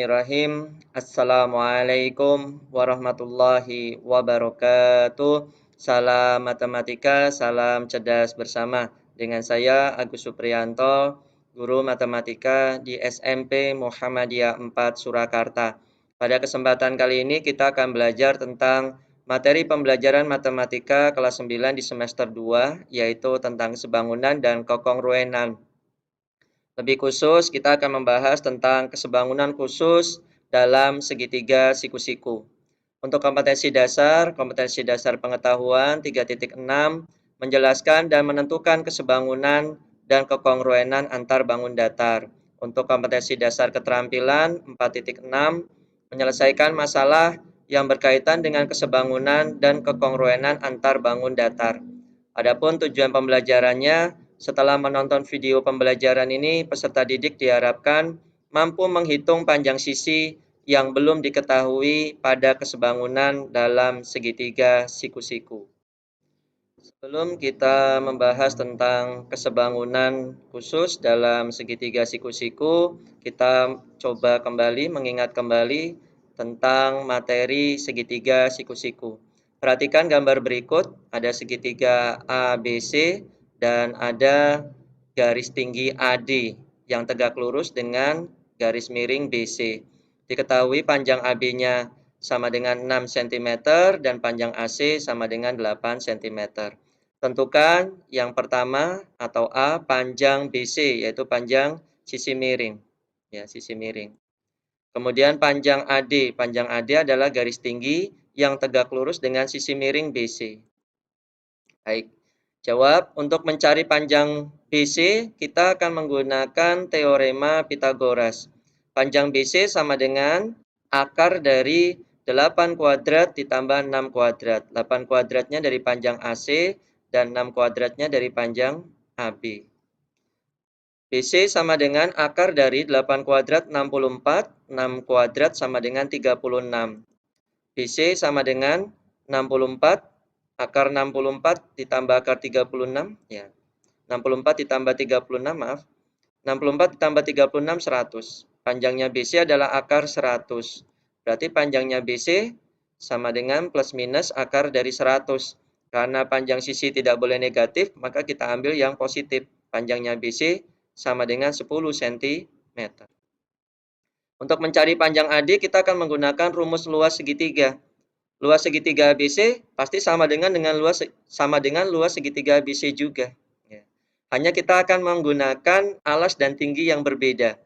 Bismillahirrahmanirrahim. Assalamualaikum warahmatullahi wabarakatuh. Salam matematika, salam cerdas bersama. Dengan saya Agus Supriyanto, guru matematika di SMP Muhammadiyah 4 Surakarta. Pada kesempatan kali ini kita akan belajar tentang materi pembelajaran matematika kelas 9 di semester 2, yaitu tentang kesebangunan dan kekongruenan. Lebih khusus, kita akan membahas tentang kesebangunan khusus dalam segitiga siku-siku. Untuk kompetensi dasar pengetahuan 3.6 menjelaskan dan menentukan kesebangunan dan kekongruenan antar bangun datar. Untuk kompetensi dasar keterampilan 4.6 menyelesaikan masalah yang berkaitan dengan kesebangunan dan kekongruenan antar bangun datar. Adapun tujuan pembelajarannya, setelah menonton video pembelajaran ini, peserta didik diharapkan mampu menghitung panjang sisi yang belum diketahui pada kesebangunan dalam segitiga siku-siku. Sebelum kita membahas tentang kesebangunan khusus dalam segitiga siku-siku, kita coba mengingat kembali tentang materi segitiga siku-siku. Perhatikan gambar berikut, ada segitiga ABC dan ada garis tinggi AD yang tegak lurus dengan garis miring BC. Diketahui panjang AB-nya sama dengan 6 cm dan panjang AC sama dengan 8 cm. Tentukan yang pertama atau A, panjang BC, yaitu panjang sisi miring. Ya, sisi miring. Kemudian panjang AD adalah garis tinggi yang tegak lurus dengan sisi miring BC. Baik, jawab. Untuk mencari panjang BC, kita akan menggunakan teorema Pythagoras. Panjang BC sama dengan akar dari 8 kuadrat ditambah 6 kuadrat. 8 kuadratnya dari panjang AC dan 6 kuadratnya dari panjang AB. BC sama dengan akar dari 8 kuadrat 64, 6 kuadrat sama dengan 36. BC sama dengan 64, akar 64 ditambah akar 36, ya. 64 ditambah 36, maaf. 64 ditambah 36, 100. Panjangnya BC adalah akar 100. Berarti panjangnya BC sama dengan plus minus akar dari 100. Karena panjang sisi tidak boleh negatif, maka kita ambil yang positif. Panjangnya BC sama dengan 10 cm. Untuk mencari panjang AD, kita akan menggunakan rumus luas segitiga. Luas segitiga ABC pasti sama dengan luas segitiga ABC juga. Ya. Hanya kita akan menggunakan alas dan tinggi yang berbeda.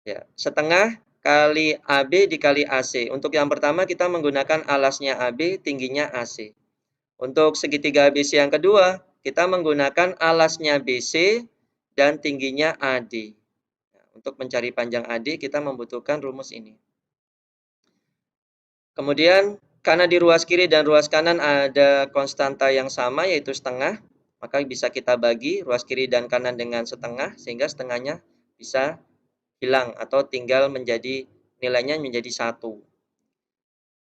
Ya, setengah kali AB dikali AC. Untuk yang pertama kita menggunakan alasnya AB, tingginya AC. Untuk segitiga ABC yang kedua, kita menggunakan alasnya BC dan tingginya AD. Untuk mencari panjang AD, kita membutuhkan rumus ini. Kemudian, karena di ruas kiri dan ruas kanan ada konstanta yang sama, yaitu setengah, maka bisa kita bagi ruas kiri dan kanan dengan setengah, sehingga setengahnya bisa hilang atau tinggal nilainya menjadi 1.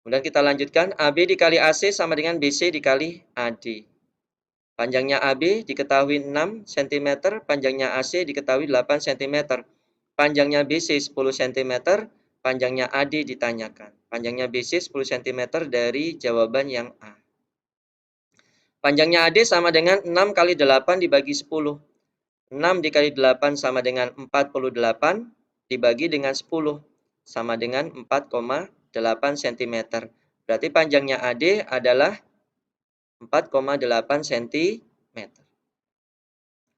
Kemudian kita lanjutkan, AB dikali AC sama dengan BC dikali AD. Panjangnya AB diketahui 6 cm, panjangnya AC diketahui 8 cm. Panjangnya BC 10 cm, panjangnya AD ditanyakan. Panjangnya BC 10 cm dari jawaban yang A. Panjangnya AD sama dengan 6 kali 8 dibagi 10. 6 dikali 8 sama dengan 48, dibagi dengan 10, sama dengan 4,8 cm. Berarti panjangnya AD adalah 4,8 cm.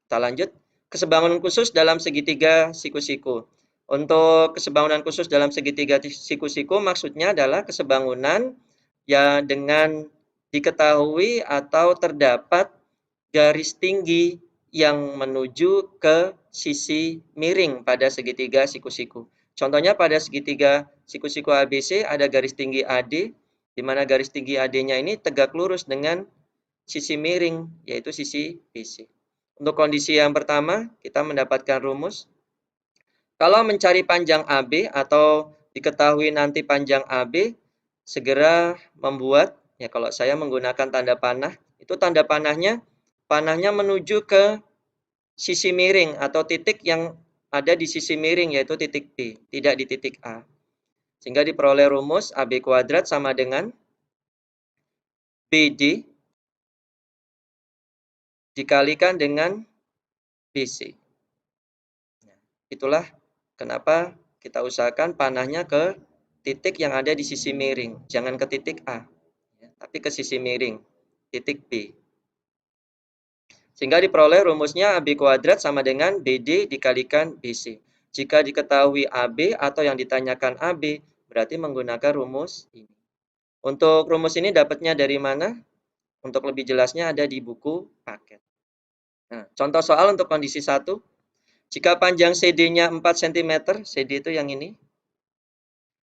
Kita lanjut. Kesebangunan khusus dalam segitiga siku-siku. Untuk kesebangunan khusus dalam segitiga siku-siku maksudnya adalah kesebangunan ya dengan diketahui atau terdapat garis tinggi yang menuju ke sisi miring pada segitiga siku-siku. Contohnya pada segitiga siku-siku ABC ada garis tinggi AD, di mana garis tinggi AD-nya ini tegak lurus dengan sisi miring, yaitu sisi BC. Untuk kondisi yang pertama, kita mendapatkan rumus. Kalau mencari panjang AB atau diketahui nanti panjang AB, segera membuat, ya kalau saya menggunakan tanda panah, itu tanda panahnya menuju ke sisi miring atau titik yang ada di sisi miring, yaitu titik B, tidak di titik A. Sehingga diperoleh rumus AB kuadrat sama dengan BD dikalikan dengan BC. Itulah kenapa kita usahakan panahnya ke titik yang ada di sisi miring. Jangan ke titik A, tapi ke sisi miring, titik B. Sehingga diperoleh rumusnya AB kuadrat sama dengan BD dikalikan BC. Jika diketahui AB atau yang ditanyakan AB, berarti menggunakan rumus ini. Untuk rumus ini dapatnya dari mana? Untuk lebih jelasnya ada di buku paket. Nah, contoh soal untuk kondisi 1. Jika panjang CD-nya 4 cm, CD itu yang ini,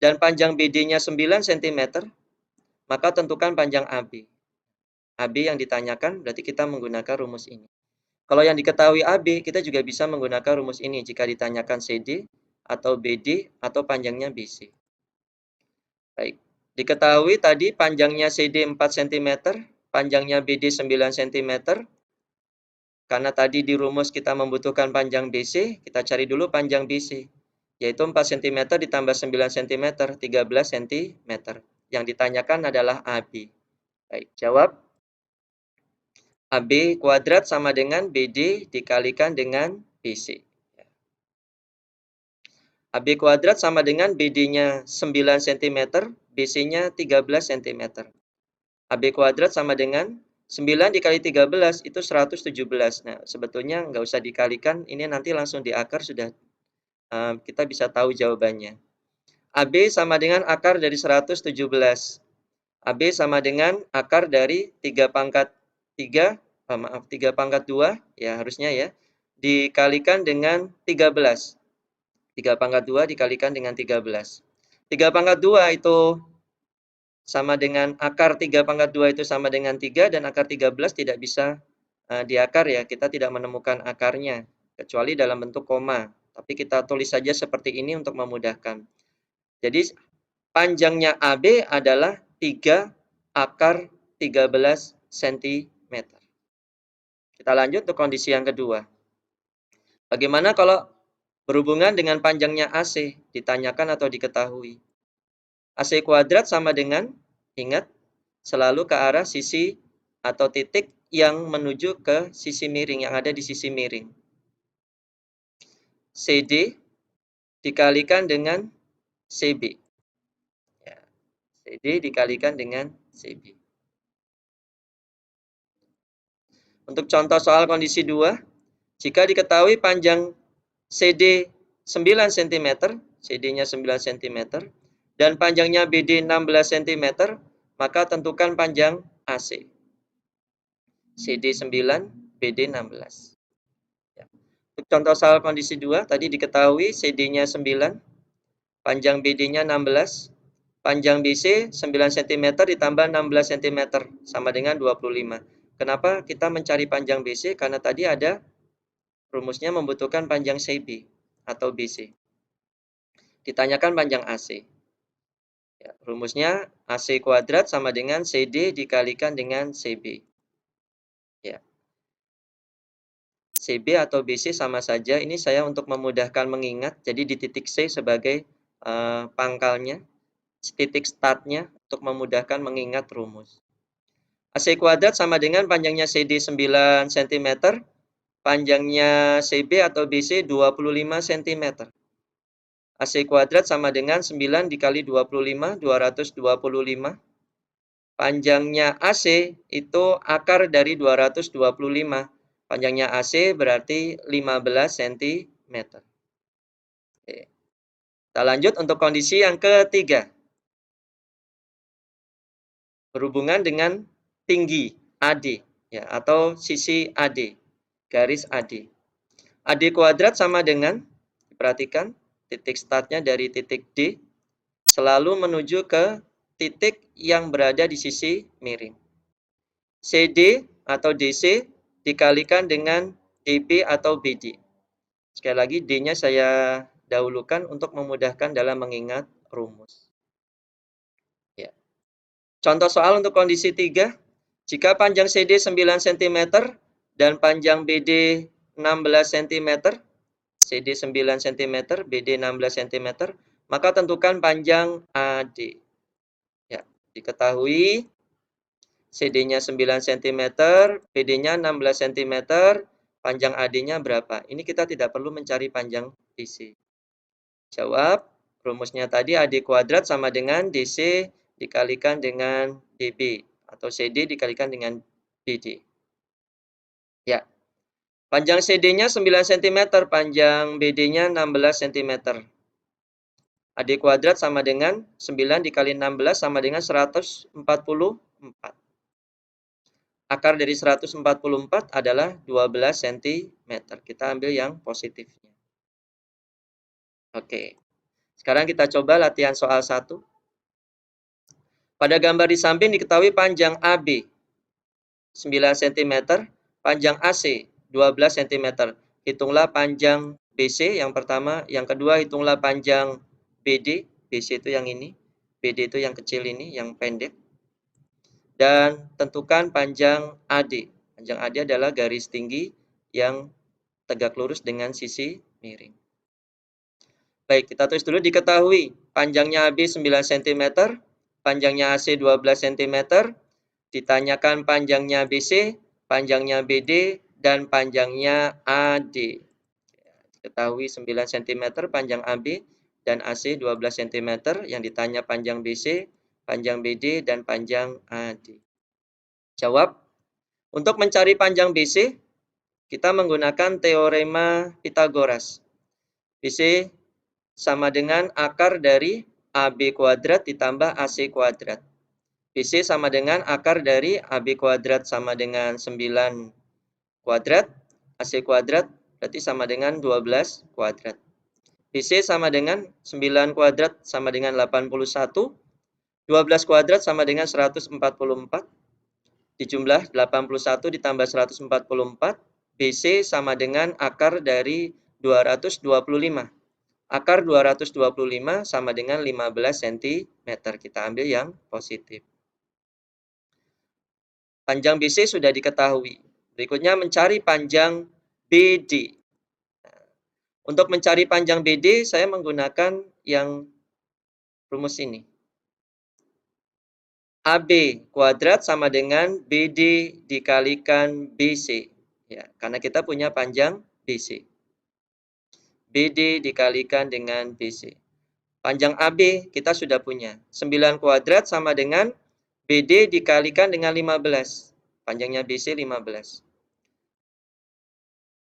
dan panjang BD-nya 9 cm, maka tentukan panjang AB. AB yang ditanyakan berarti kita menggunakan rumus ini. Kalau yang diketahui AB, kita juga bisa menggunakan rumus ini jika ditanyakan CD atau BD atau panjangnya BC. Baik, diketahui tadi panjangnya CD 4 cm, panjangnya BD 9 cm. Karena tadi di rumus kita membutuhkan panjang BC, kita cari dulu panjang BC, yaitu 4 cm ditambah 9 cm, 13 cm. Yang ditanyakan adalah AB. Baik, jawab. AB kuadrat sama dengan BD dikalikan dengan BC. AB kuadrat sama dengan BD-nya 9 cm, BC-nya 13 cm. AB kuadrat sama dengan 9 dikali 13 itu 117. Nah, sebetulnya nggak usah dikalikan, ini nanti langsung di akar sudah kita bisa tahu jawabannya. AB sama dengan akar dari 117. AB sama dengan akar dari 3 pangkat 3, 3 pangkat 2, ya harusnya ya, dikalikan dengan 13. 3 pangkat 2 dikalikan dengan 13. 3 pangkat 2 itu sama dengan akar 3 pangkat 2 itu sama dengan 3, dan akar 13 tidak bisa diakar ya, kita tidak menemukan akarnya, kecuali dalam bentuk koma. Tapi kita tulis saja seperti ini untuk memudahkan. Jadi panjangnya AB adalah 3 akar 13 cm. Kita lanjut untuk kondisi yang kedua. Bagaimana kalau berhubungan dengan panjangnya AC, ditanyakan atau diketahui? AC kuadrat sama dengan, ingat, selalu ke arah sisi atau titik yang menuju ke sisi miring, yang ada di sisi miring. CD dikalikan dengan CB. Ya, CD dikalikan dengan CB. Untuk contoh soal kondisi 2, jika diketahui panjang CD 9 cm, CD-nya 9 cm, dan panjangnya BD 16 cm, maka tentukan panjang AC. CD 9, BD 16. Ya. Untuk contoh soal kondisi 2, tadi diketahui CD-nya 9, panjang BD-nya 16, panjang BC 9 cm ditambah 16 cm, sama dengan 25. Kenapa kita mencari panjang BC? Karena tadi ada rumusnya membutuhkan panjang CB atau BC. Ditanyakan panjang AC. Ya, rumusnya AC kuadrat sama dengan CD dikalikan dengan CB. Ya. CB atau BC sama saja. Ini saya untuk memudahkan mengingat. Jadi di titik C sebagai pangkalnya, titik startnya untuk memudahkan mengingat rumus. AC kuadrat sama dengan panjangnya CD 9 cm, panjangnya CB atau BC 25 cm. AC kuadrat sama dengan 9 dikali 25, 225. Panjangnya AC itu akar dari 225. Panjangnya AC berarti 15 cm. Oke. Kita lanjut untuk kondisi yang ketiga. Berhubungan dengan tinggi AD, ya, atau sisi AD, garis AD. AD kuadrat sama dengan, perhatikan, titik startnya dari titik D selalu menuju ke titik yang berada di sisi miring. CD atau DC dikalikan dengan DB atau BD. Sekali lagi, D-nya saya dahulukan untuk memudahkan dalam mengingat rumus. Ya. Contoh soal untuk kondisi 3. Jika panjang CD 9 cm dan panjang BD 16 cm, CD 9 cm, BD 16 cm, maka tentukan panjang AD. Ya, diketahui CD-nya 9 cm, BD-nya 16 cm, panjang AD-nya berapa? Ini kita tidak perlu mencari panjang BC. Jawab, rumusnya tadi AD kuadrat sama dengan DC dikalikan dengan DB, atau CD dikalikan dengan BD. Ya, panjang CD-nya 9 cm, panjang BD-nya 16 cm. AD kuadrat sama dengan 9 dikali 16 sama dengan 144. Akar dari 144 adalah 12 cm. Kita ambil yang positifnya. Oke. Sekarang kita coba latihan soal 1. Pada gambar di samping diketahui panjang AB 9 cm, panjang AC 12 cm. Hitunglah panjang BC yang pertama, yang kedua hitunglah panjang BD. BC itu yang ini, BD itu yang kecil ini, yang pendek. Dan tentukan panjang AD. Panjang AD adalah garis tinggi yang tegak lurus dengan sisi miring. Baik, kita tulis dulu. Diketahui panjangnya AB 9 cm, panjangnya AC 12 cm, ditanyakan panjangnya BC, panjangnya BD, dan panjangnya AD. Diketahui 9 cm panjang AB dan AC 12 cm, yang ditanya panjang BC, panjang BD, dan panjang AD. Jawab. Untuk mencari panjang BC, kita menggunakan teorema Pitagoras. BC sama dengan akar dari AB kuadrat ditambah AC kuadrat. BC sama dengan akar dari AB kuadrat sama dengan 9 kuadrat, AC kuadrat berarti sama dengan 12 kuadrat. BC sama dengan 9 kuadrat sama dengan 81, 12 kuadrat sama dengan 144, dijumlah 81 ditambah 144, BC sama dengan akar dari 225. Akar 225 sama dengan 15 cm. Kita ambil yang positif. Panjang BC sudah diketahui. Berikutnya mencari panjang BD. Untuk mencari panjang BD, saya menggunakan yang rumus ini. AB kuadrat sama dengan BD dikalikan BC. Ya, karena kita punya panjang BC. BD dikalikan dengan BC. Panjang AB kita sudah punya. 9 kuadrat sama dengan BD dikalikan dengan 15. Panjangnya BC 15.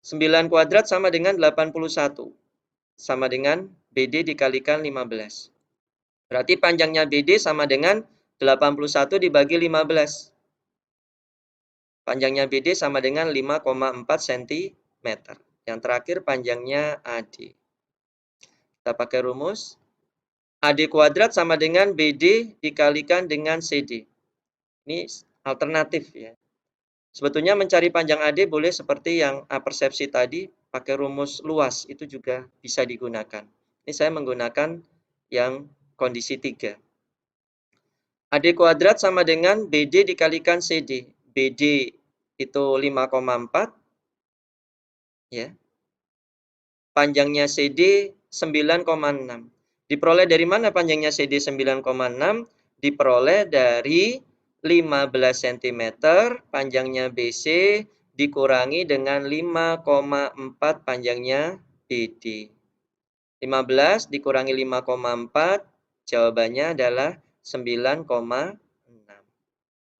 9 kuadrat sama dengan 81. Sama dengan BD dikalikan 15. Berarti panjangnya BD sama dengan 81 dibagi 15. Panjangnya BD sama dengan 5,4 cm. Yang terakhir panjangnya AD. Kita pakai rumus. AD kuadrat sama dengan BD dikalikan dengan CD. Ini alternatif ya. Sebetulnya mencari panjang AD boleh seperti yang persepsi tadi, pakai rumus luas, itu juga bisa digunakan. Ini saya menggunakan yang kondisi 3. AD kuadrat sama dengan BD dikalikan CD. BD itu 5,4. Ya. Panjangnya CD 9,6. Diperoleh dari mana panjangnya CD 9,6? Diperoleh dari 15 cm panjangnya BC dikurangi dengan 5,4 panjangnya BD. 15 dikurangi 5,4, jawabannya adalah 9,6.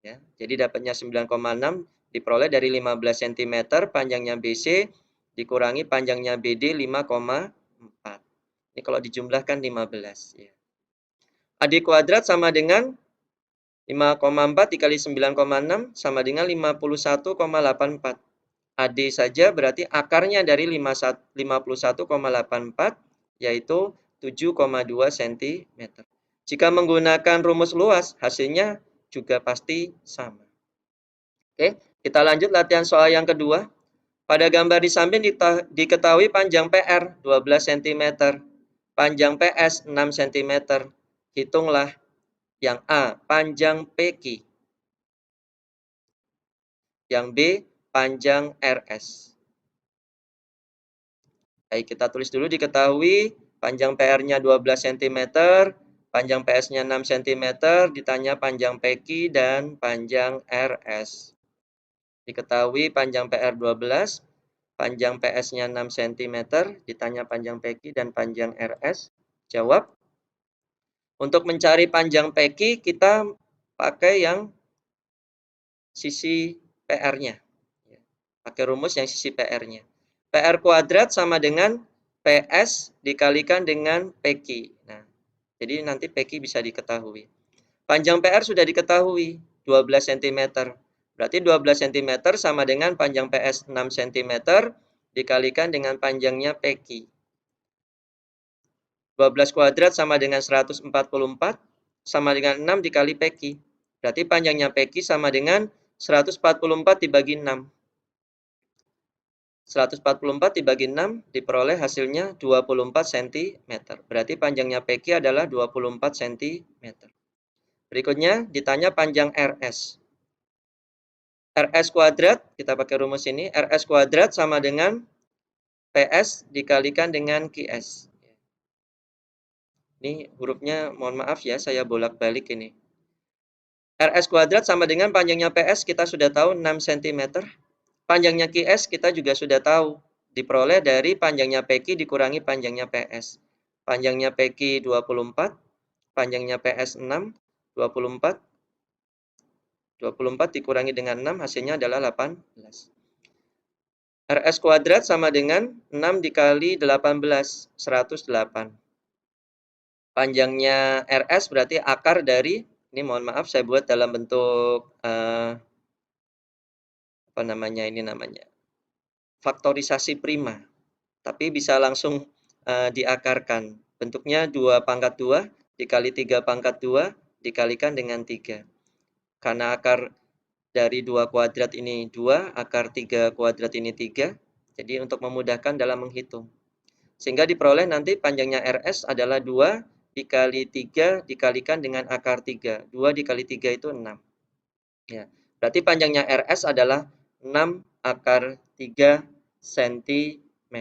Ya, jadi dapatnya 9,6 diperoleh dari 15 cm panjangnya BC dikurangi panjangnya BD 5,4. Ini kalau dijumlahkan 15. Ya. AD kuadrat sama dengan 5,4 dikali 9,6 sama dengan 51,84. AD saja berarti akarnya dari 51,84 yaitu 7,2 cm. Jika menggunakan rumus luas, hasilnya juga pasti sama. Oke, kita lanjut latihan soal yang kedua. Pada gambar di samping diketahui panjang PR 12 cm, panjang PS 6 cm. Hitunglah yang A, panjang PQ. Yang B, panjang RS. Baik, kita tulis dulu. Diketahui Panjang PR-nya 12 cm, panjang PS-nya 6 cm, ditanya panjang PQ dan panjang RS. Diketahui panjang PR 12, panjang PS-nya 6 cm, ditanya panjang PQ dan panjang RS. Jawab. Untuk mencari panjang PQ, kita pakai yang sisi PR-nya. Pakai rumus yang sisi PR-nya. PR kuadrat sama dengan PS dikalikan dengan PQ. Nah, jadi nanti PQ bisa diketahui. Panjang PR sudah diketahui, 12 cm. Berarti 12 cm sama dengan panjang PS 6 cm dikalikan dengan panjangnya PQ. 12 kuadrat sama dengan 144, sama dengan 6 dikali PQ. Berarti panjangnya PQ sama dengan 144 dibagi 6. 144 dibagi 6 diperoleh hasilnya 24 cm. Berarti panjangnya PQ adalah 24 cm. Berikutnya ditanya panjang RS. RS kuadrat, kita pakai rumus ini, RS kuadrat sama dengan PS dikalikan dengan QS. Ini hurufnya, mohon maaf ya, saya bolak-balik ini. RS kuadrat sama dengan panjangnya PS, kita sudah tahu 6 cm. Panjangnya QS kita juga sudah tahu. Diperoleh dari panjangnya PQ dikurangi panjangnya PS. Panjangnya PQ 24, panjangnya PS 6, 24. 24 dikurangi dengan 6, hasilnya adalah 18. RS kuadrat sama dengan 6 dikali 18, 108. Panjangnya RS berarti akar dari, ini mohon maaf saya buat dalam bentuk, apa namanya, ini namanya, faktorisasi prima. Tapi bisa langsung diakarkan. Bentuknya 2 pangkat 2 dikali 3 pangkat 2 dikalikan dengan 3. Karena akar dari 2 kuadrat ini 2, akar 3 kuadrat ini 3. Jadi untuk memudahkan dalam menghitung. Sehingga diperoleh nanti panjangnya RS adalah 2 dikali 3 dikalikan dengan akar 3. 2 dikali 3 itu 6. Ya. Berarti panjangnya RS adalah 6 akar 3 cm.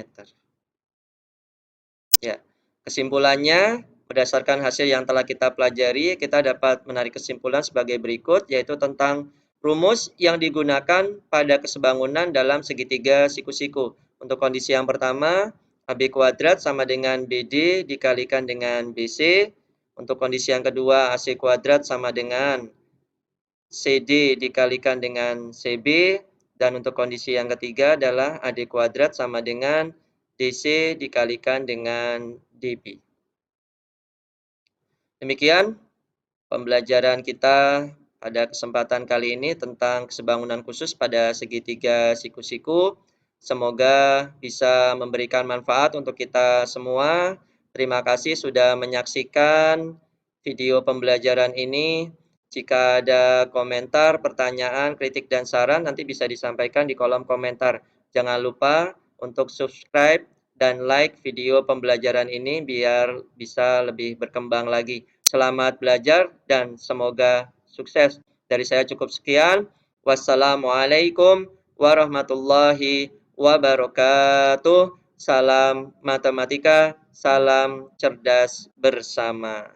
Ya. Kesimpulannya, berdasarkan hasil yang telah kita pelajari, kita dapat menarik kesimpulan sebagai berikut, yaitu tentang rumus yang digunakan pada kesebangunan dalam segitiga siku-siku. Untuk kondisi yang pertama, AB kuadrat sama dengan BD dikalikan dengan BC. Untuk kondisi yang kedua, AC kuadrat sama dengan CD dikalikan dengan CB. Dan untuk kondisi yang ketiga adalah AD kuadrat sama dengan DC dikalikan dengan DB. Demikian pembelajaran kita pada kesempatan kali ini tentang kesebangunan khusus pada segitiga siku-siku. Semoga bisa memberikan manfaat untuk kita semua. Terima kasih sudah menyaksikan video pembelajaran ini. Jika ada komentar, pertanyaan, kritik, dan saran, nanti bisa disampaikan di kolom komentar. Jangan lupa untuk subscribe dan like video pembelajaran ini biar bisa lebih berkembang lagi. Selamat belajar dan semoga sukses. Dari saya cukup sekian. Wassalamualaikum warahmatullahi wabarakatuh. Salam matematika, salam cerdas bersama.